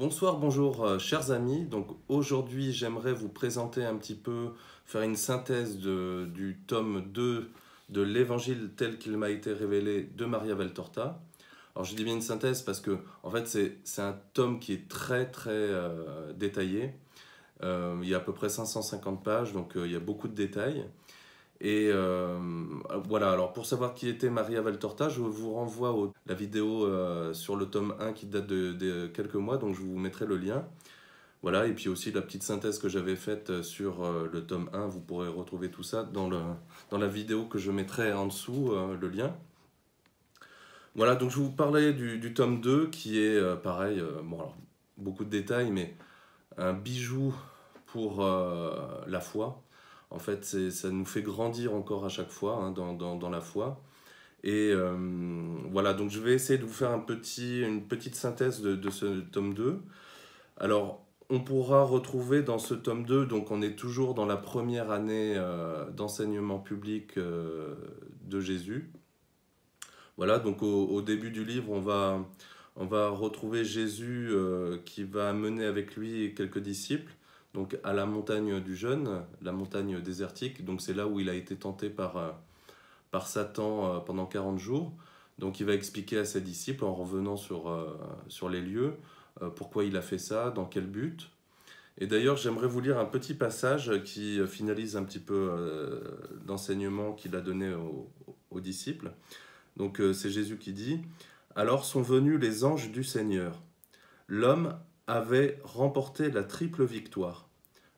Bonsoir, bonjour, chers amis. Donc aujourd'hui, j'aimerais vous présenter un petit peu, faire une synthèse du tome 2 de l'Évangile tel qu'il m'a été révélé de Maria Valtorta. Alors je dis bien une synthèse parce que en fait c'est un tome qui est très détaillé. Il y a à peu près 550 pages, donc il y a beaucoup de détails. Et voilà, alors pour savoir qui était Maria Valtorta, je vous renvoie à la vidéo sur le tome 1 qui date de quelques mois, donc je vous mettrai le lien. Voilà, et puis aussi la petite synthèse que j'avais faite sur le tome 1, vous pourrez retrouver tout ça dans la vidéo que je mettrai en dessous, le lien. Voilà, donc je vous parlais du tome 2 qui est pareil, bon alors, beaucoup de détails, mais un bijou pour la foi. En fait, ça nous fait grandir encore à chaque fois hein, dans la foi. Et voilà, donc je vais essayer de vous faire une petite synthèse de ce tome 2. Alors, on pourra retrouver dans ce tome 2, donc on est toujours dans la première année d'enseignement public de Jésus. Voilà, donc au début du livre, on va retrouver Jésus qui va mener avec lui quelques disciples, donc à la montagne du jeûne, la montagne désertique. Donc c'est là où il a été tenté par Satan pendant 40 jours. Donc il va expliquer à ses disciples en revenant sur les lieux pourquoi il a fait ça, dans quel but. Et d'ailleurs, j'aimerais vous lire un petit passage qui finalise un petit peu l'enseignement qu'il a donné aux disciples. Donc c'est Jésus qui dit « Alors sont venus les anges du Seigneur. L'homme avait remporté la triple victoire.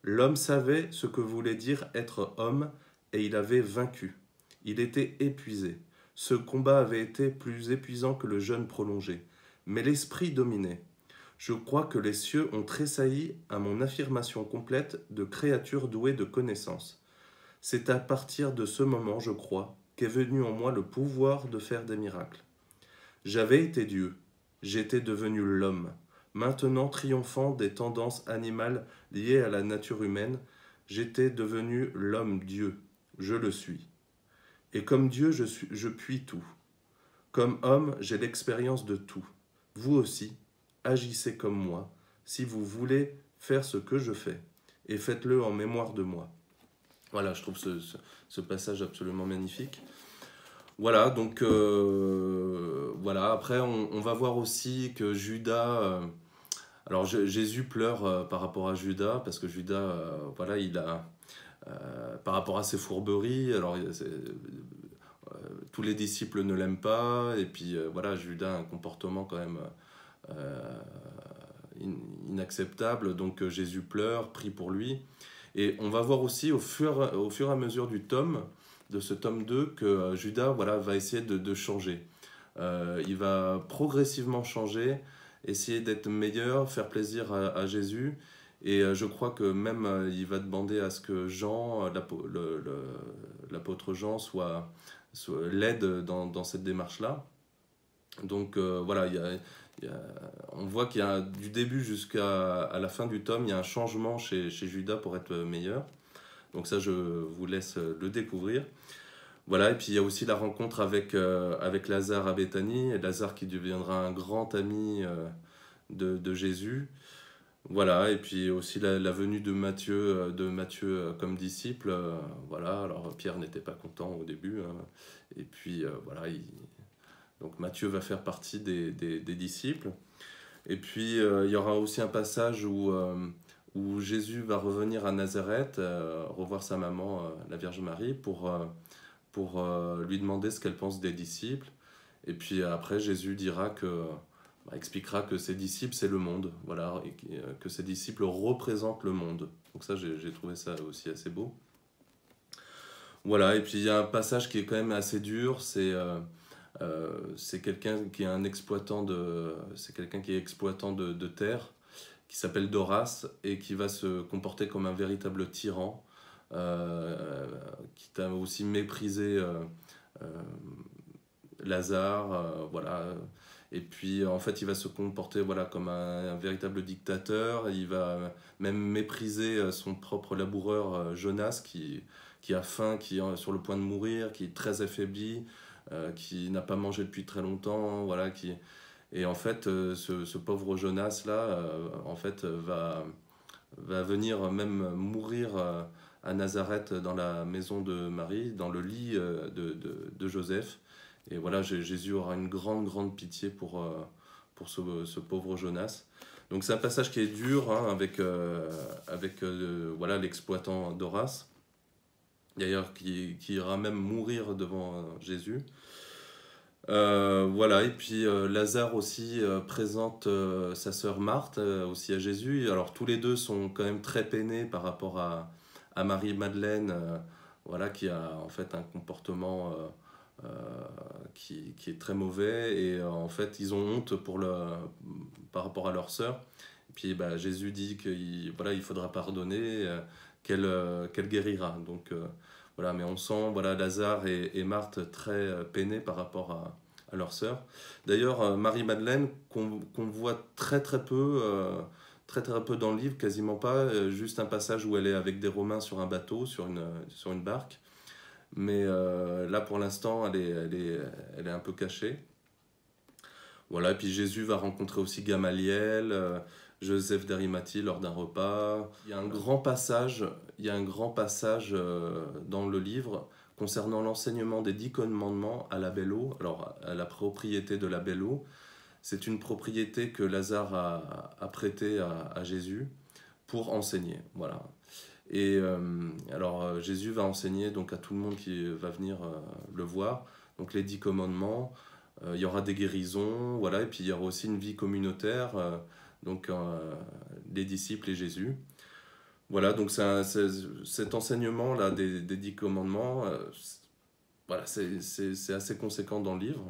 L'homme savait ce que voulait dire être homme et il avait vaincu. Il était épuisé. Ce combat avait été plus épuisant que le jeûne prolongé. Mais l'esprit dominait. Je crois que les cieux ont tressailli à mon affirmation complète de créature douée de connaissance. C'est à partir de ce moment, je crois, qu'est venu en moi le pouvoir de faire des miracles. J'avais été Dieu, j'étais devenu l'homme. Maintenant, triomphant des tendances animales liées à la nature humaine, j'étais devenu l'homme-dieu, je le suis. Et comme Dieu, je puis tout. Comme homme, j'ai l'expérience de tout. Vous aussi, agissez comme moi, si vous voulez faire ce que je fais, et faites-le en mémoire de moi. Voilà, je trouve ce passage absolument magnifique. Voilà, donc voilà. Après, on va voir aussi que Judas. Alors, Jésus pleure par rapport à Judas, parce que Judas, voilà, il a. Par rapport à ses fourberies, alors tous les disciples ne l'aiment pas, et puis voilà, Judas a un comportement quand même euh, inacceptable, donc Jésus pleure, prie pour lui. Et on va voir aussi au fur et à mesure de ce tome 2, que Judas voilà, va essayer de changer. Il va progressivement changer, essayer d'être meilleur, faire plaisir à Jésus. Et je crois que même il va demander à ce que Jean, l'apôtre Jean, l'aide dans cette démarche-là. Donc voilà, on voit qu'il y a du début jusqu'à la fin du tome, il y a un changement chez Judas pour être meilleur. Donc ça, je vous laisse le découvrir. Voilà, et puis il y a aussi la rencontre avec Lazare à Béthanie, et Lazare qui deviendra un grand ami de Jésus. Voilà, et puis aussi la venue de Matthieu comme disciple. Voilà, alors Pierre n'était pas content au début, hein. Et puis voilà, donc Matthieu va faire partie des disciples. Et puis il y aura aussi un passage où Jésus va revenir à Nazareth, revoir sa maman, la Vierge Marie, pour lui demander ce qu'elle pense des disciples. Et puis après, Jésus expliquera que ses disciples, c'est le monde, voilà, et que ses disciples représentent le monde. Donc ça, j'ai trouvé ça aussi assez beau. Voilà, et puis il y a un passage qui est quand même assez dur, c'est quelqu'un qui est exploitant de terre, qui s'appelle Doras, et qui va se comporter comme un véritable tyran, qui a aussi méprisé Lazare, voilà. Et puis en fait il va se comporter voilà, comme un véritable dictateur. Il va même mépriser son propre laboureur Jonas qui a faim, qui est sur le point de mourir, qui est très affaibli, qui n'a pas mangé depuis très longtemps, voilà, Et en fait, ce pauvre Jonas là, en fait, va venir même mourir à Nazareth dans la maison de Marie, dans le lit de Joseph. Et voilà, Jésus aura une grande pitié pour ce pauvre Jonas. Donc c'est un passage qui est dur, hein, avec voilà, l'exploitant d'Horace, d'ailleurs qui ira même mourir devant Jésus. Voilà, et puis Lazare aussi présente sa sœur Marthe aussi à Jésus. Alors tous les deux sont quand même très peinés par rapport à Marie-Madeleine, voilà, qui a en fait un comportement qui est très mauvais, et en fait ils ont honte par rapport à leur sœur. Et puis bah, Jésus dit qu'il voilà, il faudra pardonner, qu'elle guérira. Donc voilà, mais on sent voilà, Lazare et Marthe très peinés par rapport à leur sœur. D'ailleurs, Marie-Madeleine, qu'on voit très peu, très peu dans le livre, quasiment pas, juste un passage où elle est avec des Romains sur un bateau, sur une barque. Mais là, pour l'instant, elle est un peu cachée. Voilà, et puis Jésus va rencontrer aussi Gamaliel, Joseph d'Arimathie lors d'un repas. Il y a un grand passage dans le livre concernant l'enseignement des 10 commandements à la belle eau. Alors, à la propriété de la belle eau, c'est une propriété que Lazare a prêtée à Jésus pour enseigner. Voilà. Et alors, Jésus va enseigner donc à tout le monde qui va venir le voir. Donc, les 10 commandements. Il y aura des guérisons, voilà, et puis il y aura aussi une vie communautaire, donc les disciples et Jésus. Voilà, donc cet enseignement-là des 10 commandements, voilà, c'est assez conséquent dans le livre.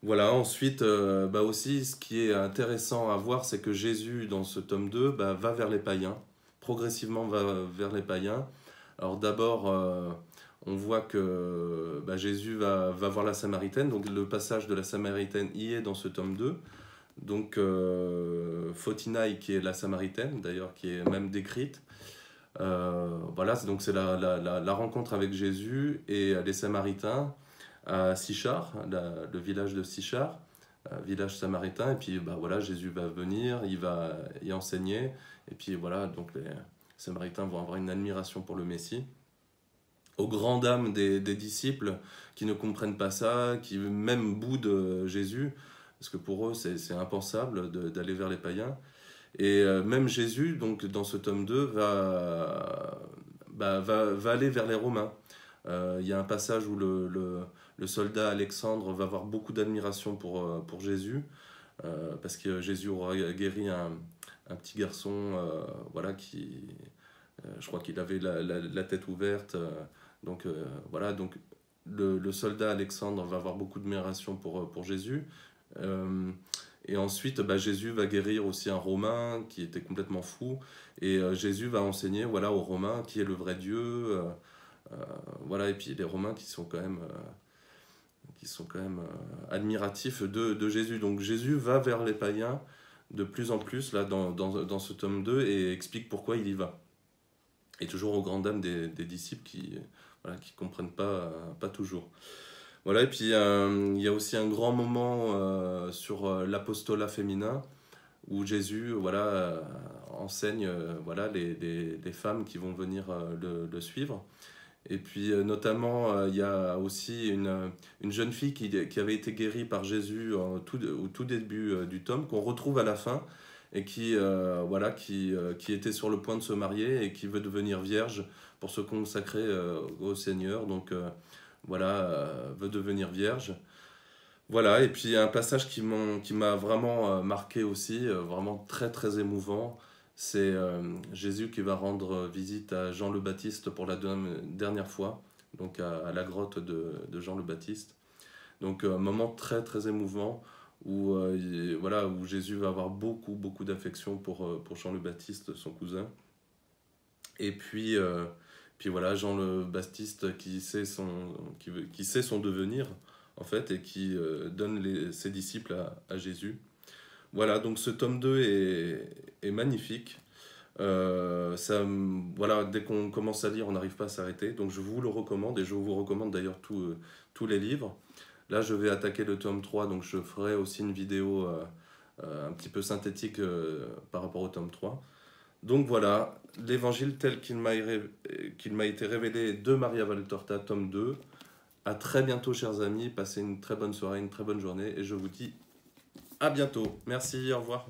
Voilà, ensuite, bah aussi, ce qui est intéressant à voir, c'est que Jésus, dans ce tome 2, bah, va vers les païens, progressivement va vers les païens. Alors d'abord, on voit que bah, Jésus va voir la Samaritaine, donc le passage de la Samaritaine y est dans ce tome 2. Donc Photinaï, qui est la Samaritaine, d'ailleurs, qui est même décrite. Voilà, donc c'est la rencontre avec Jésus et les Samaritains à Sichar, le village de Sichar, village samaritain. Et puis bah, voilà, Jésus va venir, il va y enseigner. Et puis voilà, donc les Samaritains vont avoir une admiration pour le Messie. Aux grandes dames des disciples qui ne comprennent pas ça, qui même boudent Jésus, parce que pour eux c'est impensable d'aller vers les païens. Et même Jésus, donc dans ce tome 2, va aller vers les Romains. Il y a un passage où le soldat Alexandre va avoir beaucoup d'admiration pour Jésus, parce que Jésus aura guéri un petit garçon, voilà, je crois qu'il avait la tête ouverte. Donc voilà, donc le soldat Alexandre va avoir beaucoup d'admiration pour Jésus. Et ensuite, bah, Jésus va guérir aussi un Romain qui était complètement fou. Et Jésus va enseigner voilà, aux Romains qui est le vrai Dieu. Voilà, et puis les Romains qui sont quand même admiratifs de Jésus. Donc Jésus va vers les païens de plus en plus là, dans ce tome 2 et explique pourquoi il y va. Et toujours aux grandes dames des disciples qui voilà, comprennent pas toujours. Voilà, et puis il y a aussi un grand moment sur l'apostolat féminin où Jésus voilà, enseigne voilà, les femmes qui vont venir le suivre. Et puis notamment, il y a aussi une jeune fille qui avait été guérie par Jésus au tout début du tome, qu'on retrouve à la fin, et voilà, qui était sur le point de se marier et qui veut devenir vierge pour se consacrer au Seigneur. Donc voilà, veut devenir vierge. Voilà, et puis un passage qui m'a vraiment marqué aussi, vraiment très émouvant, c'est Jésus qui va rendre visite à Jean le Baptiste pour la dernière fois, donc à la grotte de Jean le Baptiste. Donc un moment très émouvant où, voilà, où Jésus va avoir beaucoup d'affection pour Jean le Baptiste, son cousin. Et puis voilà, Jean le Baptiste qui sait son devenir, en fait, et qui donne ses disciples à Jésus. Voilà, donc ce tome 2 est magnifique. Voilà, dès qu'on commence à lire, on n'arrive pas à s'arrêter. Donc je vous le recommande, et je vous recommande d'ailleurs tous les livres. Là, je vais attaquer le tome 3, donc je ferai aussi une vidéo un petit peu synthétique par rapport au tome 3. Donc voilà, l'évangile tel qu'il m'a été révélé de Maria Valtorta, tome 2. À très bientôt, chers amis. Passez une très bonne soirée, une très bonne journée. Et je vous dis à bientôt. Merci, au revoir.